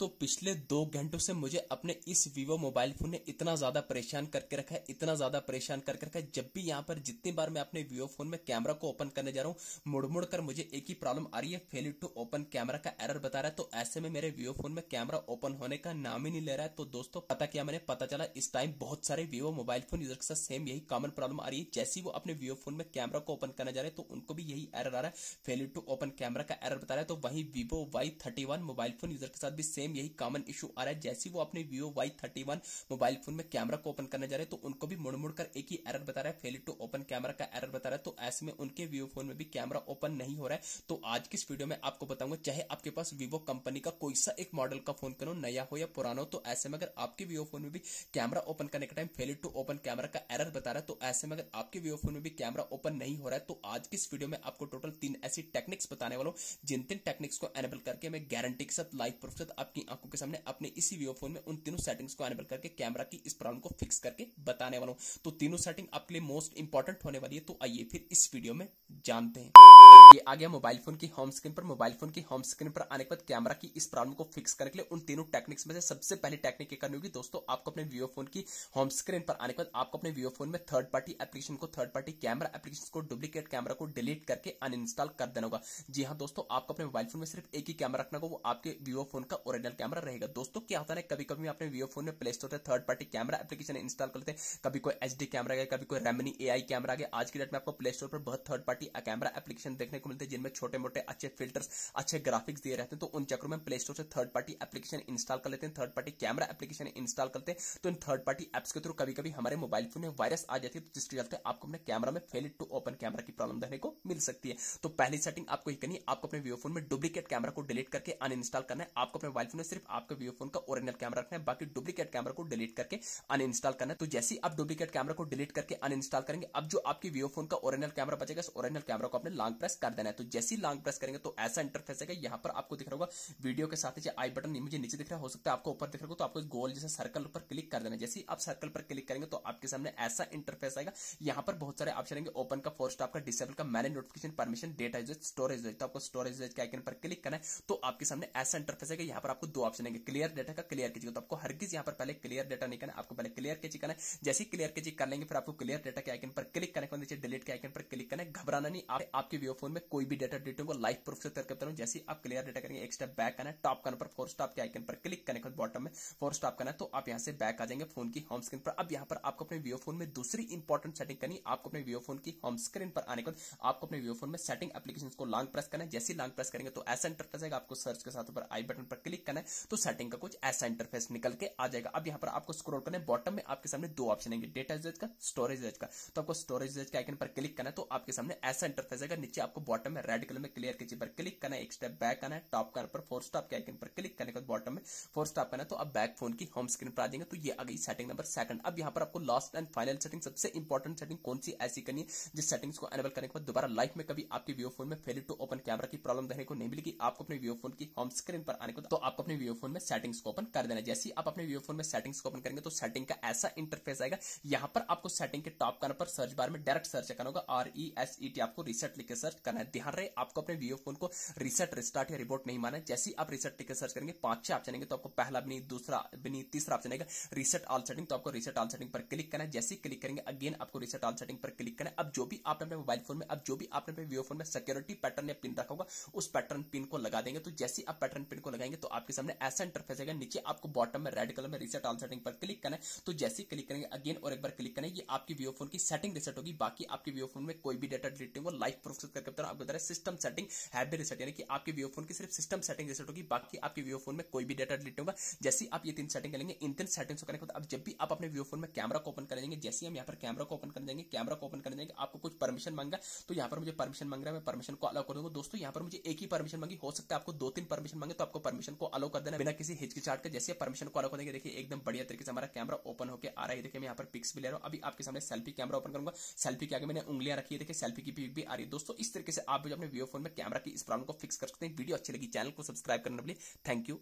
दोस्तों पिछले 2 घंटों से मुझे अपने इस वीवो मोबाइल फोन ने इतना ज्यादा परेशान करके रखा है, इतना ज्यादा परेशान करके रखा है। जब भी यहाँ पर जितनी बार मैं अपने वीवो फोन में कैमरा को ओपन करने जा रहा हूँ, मुड़ मुड़ कर मुझे एक ही प्रॉब्लम आ रही है, फेलियर टू ओपन कैमरा का एरर बता रहा है। तो ऐसे में मेरे वीवो फोन में कैमरा ओपन होने का नाम ही नहीं ले रहा है। तो दोस्तों पता किया मैंने, पता चला इस टाइम बहुत सारे वीवो मोबाइल फोन यूजर के साथ सेम यही कॉमन प्रॉब्लम आ रही है। जैसे ही वो अपने वीवो फोन में कैमरा को ओपन करने जा रहे हैं तो उनको भी यही एरर आ रहा है, फेलियर टू ओपन कैमरा का एरर बता रहा है। तो वही Vivo Y31 mobile phone user के साथ भी सेम यही कॉमन इशू आ रहा है। जैसे वो अपने वीवो Y31 मोबाइल फोन में कैमरा को ओपन करने जा रहे हैं तो उनको भी मुड़ मुड़ कर एक ही एरर बता रहा है, फेलियर टू ओपन कैमरा का एरर बता रहा है। तो ऐसे में उनके वीवो फोन में भी कैमरा ओपन नहीं हो रहा है। तो आज की इस वीडियो में आपको बताऊंगा, चाहे आपके पास वीवो कंपनी का कोई सा एक मॉडल का फोन क्यों नया हो या पुराना हो, तो ऐसे में अगर आपके वीवो फोन में भी कैमरा ओपन करने का time failure to open camera का एरर बता रहा है, तो ऐसे में अगर आपके वीवो फोन में भी कैमरा ओपन नहीं हो रहा है, तो आज की इस वीडियो में आपको टोटल 3 ऐसी टेक्निक्स बताने वाला हूं, जिन 3 टेक्निक्स को एनेबल करके मैं गारंटी के साथ लाइव प्रूफ के साथ आपकी आंखों के सामने अपने इसी वीवो फोन में उन तीनों सेटिंग्स को एनेबल करके कैमरा की इस प्रॉब्लम को फिक्स करके बताने वाला हूं। तो तीनों सेटिंग आपके लिए मोस्ट इंपॉर्टेंट होने वाली है। तो आइए फिर इस वीडियो में जानते हैं। ये आ गया मोबाइल फोन की होम स्क्रीन पर। मोबाइल फोन की होम स्क्रीन पर आने के बाद कैमरा की इस प्रॉब्लम को फिक्स करने के लिए उन तीनों टेक्निक्स में से सबसे पहली टेक्निक क्या करनी होगी दोस्तों, आपको अपने वीवो फोन की होम स्क्रीन पर आने के बाद आपको अपने वीवो फोन में थर्ड पार्टी एप्लीकेशन को, थर्ड पार्टी कैमरा एप्लीकेशन को, डुप्लीकेट कैमरा को डिलीट करके अनइंस्टॉल कर देना होगा। जी हाँ दोस्तों, आपको अपने मोबाइल फोन में सिर्फ एक ही कैमरा रखना होगा, वो आपके वीवो फोन का ओरिजिनल कैमरा रहेगा। दोस्तों क्या होता है, कभी कभी अपने वीवो फोन में प्ले स्टोर से third party camera application install कर लेते हैं, कभी कोई HD कैमरा गया, कभी कोई रेमनी AI कैमरा गया। आज की डेट में आपको प्ले स्टोर पर बहुत थर्ड पार्टी कैमरा एप्लीकेशन देखने को मिलते हैं, जिनमें छोटे मोटे अच्छे फिल्टर्स, अच्छे ग्राफिक्स दिए रहते हैं। तो उन चक्रों में प्ले स्टोर से थर्ड पार्टी एप्लीकेशन इंस्टॉल कर लेते हैं, third party camera application install करते हैं। तो इन थर्ड पार्टी एप्स के थ्रू कभी कभी हमारे मोबाइल फोन में वायरस आ जाती है, तो जिसके चलते आपको अपने कैमरा में फेलियर टू ओपन कैमरा की प्रॉब्लम देखने को मिल सकती है। तो पहली सेटिंग आपको ये करनी है, आपको अपने वीवो फोन में डुप्लीकेट कैमरा को डिलीट करके अनइंस्टॉल करना है। आपको अपने मोबाइल फोन में सिर्फ आपके वीवो फोन का ओरिजिनल कैमरा रखना है, बाकी डुप्लीकेट कैमरा को डिलीट करके अनइंस्टॉल करना है। तो जैसे ही आप डुप्लीकेट कैमरा को डिलीट करके अनइंस्टॉल करेंगे, अब जो आपकी वीवो फोन का ओरिजिनल कैमरा बचेगा, इस ओरिजिनल कैमरा को आपने लॉन्ग प्रेस कर देना है। तो जैसे ही लॉन्ग प्रेस करेंगे तो ऐसा इंटरफेस है, यहाँ पर आपको दिख रहा होगा वीडियो के साथ आई बटन मुझे नीचे दिख रहा हो सकता है आपको ऊपर दिख रहा हो, तो आपको गोल जैसे सर्कल पर क्लिक कर देना है। जैसे ही आप सर्कल पर क्लिक करेंगे तो आपके सामने ऐसा इंटरफेस आएगा। यहाँ पर बहुत सारे ऑप्शन आएंगे, ओपन का, फोर्स स्टॉप का, डिसेबल का, manage notification, permission, data usage, storage usage. तो आपको स्टोरेज यूजेज के आइकन पर क्लिक करना है। तो आपके सामने ऐसा इंटरफेस आएगा। यहाँ पर आपको 2 ऑप्शन आएंगे, क्लियर डेटा का, क्लियर कीजिएगा। तो आपको हरगिज यहाँ पर पहले क्लियर डेटा नहीं करना, आपको पहले क्लियर कीजिए करना है। जैसे ही क्लियर कीजिए कर लेंगे, फिर आपको क्लियर डेटा के आइकन पर क्लिक करने के बाद नीचे डिलीट के आइकन पर क्लिक करना है। घबराना नहीं, आपके वीवो फोन में कोई भी डेटा डिलीट होगा, लाइव प्रूफ से करके बता रहा हूं। जैसे ही आप क्लियर डेटा करेंगे, एक स्टेप बैक करना है, टॉप करने पर फोर स्टॉप के आइकन पर क्लिक करने के बाद बॉटम में फोर स्टॉप करना है, तो आप यहां से बैक आ जाएंगे फोन की होम स्क्रीन पर। अब यहां पर आपको अपने वीवो फोन में दूसरी इंपॉर्टेंट सेटिंग करनी है। आपको अपने वीवो फोन की होम स्क्रीन पर आने के बाद आपको अपने वीवो फोन में सेटिंग एप्लीकेशंस को लॉन्ग प्रेस करना है। जैसे ही लॉन्ग प्रेस करेंगे तो ऐसा इंटरफेस आएगा, आपको सर्च के साथ ऊपर आई बटन पर क्लिक करना है, तो सेटिंग का कुछ ऐसा इंटरफेस निकल के आ जाएगा। अब यहां पर आपको स्क्रॉल करना है, बॉटम में आपके सामने 2 ऑप्शन आएंगे, डेटा यूजेज का, स्टोरेज यूजेज का। तो आपको स्टोरेज यूजेज के आइकन पर क्लिक करना है, तो आपके सामने ऐसा इंटरफेस आएगा। नीचे आपको बॉटम में रेड कलर में क्लियर कीजिए पर क्लिक करना है, एक स्टेप बैक आना है, टॉप करने पर फोर स्टॉप के आइकन पर क्लिक करने के बाद बॉटम में फोर स्टॉप करना है, तो अब बैक फोन की होम स्क्रीन पर आ जाएंगे। तो ये आ गई सेटिंग नंबर 2। अब यहां पर आपको लास्ट एंड फाइनल सेटिंग, सबसे इंपॉर्टेंट सेटिंग कौन सी ऐसी करनी है जिस सेटिंग्स को एनेबल करने के बाद दोबारा लाइफ में कभी आपके वीवो फोन में फेलियर टू ओपन कैमरा की प्रॉब्लम देखने को नहीं मिलेगी। आपको अपने वीवो फोन की होम स्क्रीन पर आने को, तो आपको अपने वीवो फोन में सेटिंग्स को ओपन कर देना है। जैसे ही आप अपने वीवो फोन में सेटिंग्स को ओपन करेंगे तो सेटिंग का ऐसा इंटरफेस आएगा। यहां पर आपको सेटिंग के टॉप करने पर सर्च बार में डायरेक्ट सर्च करना होगा, RESET, आपको रीसेट लिख के सर्च करना है। ध्यान रहे, आपको अपने वीवो फोन को रीसेट, रिस्टार्ट या रिबोट नहीं माना है। जैसे ही आप रीसेट लिख के सर्च करेंगे 5-6 ऑप्शन आएंगे, तो आपको पहला भी नहीं, दूसरा भी नहीं, तीसरा ऑप्शन आएगा रीसेट ऑल सेटिंग। तो आपको रीसेट ऑल सेटिंग पर क्लिक करना है। जैसे ही क्लिक करेंगे अगेन आपको रीसेट ऑल सेटिंग पर क्लिक करना है। अब जो भी आपने अपने मोबाइल फोन में, अब जो भी आपने अपने वीवो फोन में सिक्योरिटी पैटर्न या पिन रखा होगा, उस पैटर्न पिन को लगा देंगे। तो जैसे आप पैटर्न पिन को लगाएंगे तो आपके सामने ऐसा इंटरफेस आएगा। नीचे आपको बॉटम में रेड कलर में रीसेट ऑल सेटिंग पर क्लिक करना है। तो जैसे ही क्लिक करेंगे अगेन और एक बार क्लिक करना है, ये आपकी वीवो फोन की सेटिंग रीसेट होगी। बाकी आपके वीवो फोन में कोई भी डेटा डिलीट नहीं होगा। लाइव प्रूफ करके बता रहा हूं, आपको बता रहा है system setting have been reset, यानी कि आपके वीवो फोन की सिर्फ सिस्टम सेटिंग रीसेट होगी, बाकी आपके वीवो फोन में कोई भी डेटा डिलीट होगा। जैसे आप ये 3 सेटिंग करेंगे, इन 3 सेटिंग्स को करने के बाद अब जब भी आप अपने वीवो फोन में कैमरा को ओपन कर जाएंगे, जैसे हम यहाँ पर कैमरा को ओपन कर जाएंगे, कैमरा को ओपन कर जाएंगे, आपको कुछ परमिशन मांगा, तो यहाँ पर मुझे परमिशन मांग रहा है, मैं परमिशन को अलाउ कर दूंगा। दोस्तों यहाँ पर मुझे एक ही परमिशन मांगी, हो सकता है आपको 2-3 परमिशन मांगे, तो आपको परमिशन को अलाउ कर देना बिना किसी हिचकिचाहट के। जैसे परमिशन को अलाउ कर देंगे, देखिए एकदम बढ़िया तरीके से हमारा कैमरा ओपन होकर आ रहा है। देखिए मैं यहाँ पर पिक्स भी ले रहा हूँ। अभी आपके सामने सेल्फी कैमरा ओपन करूंगा, सेल्फी के आगे मैंने उंगलियां रखी है, देखिए सेल्फी की पिक भी आ रही है। दोस्तों इस तरीके से आप भी अपने वीवो फोन में कैमरा की इस प्रॉब्लम को फिक्स कर सकते हैं। वीडियो अच्छी लगी, चैनल को सब्सक्राइब करना भूलिए। Thank you.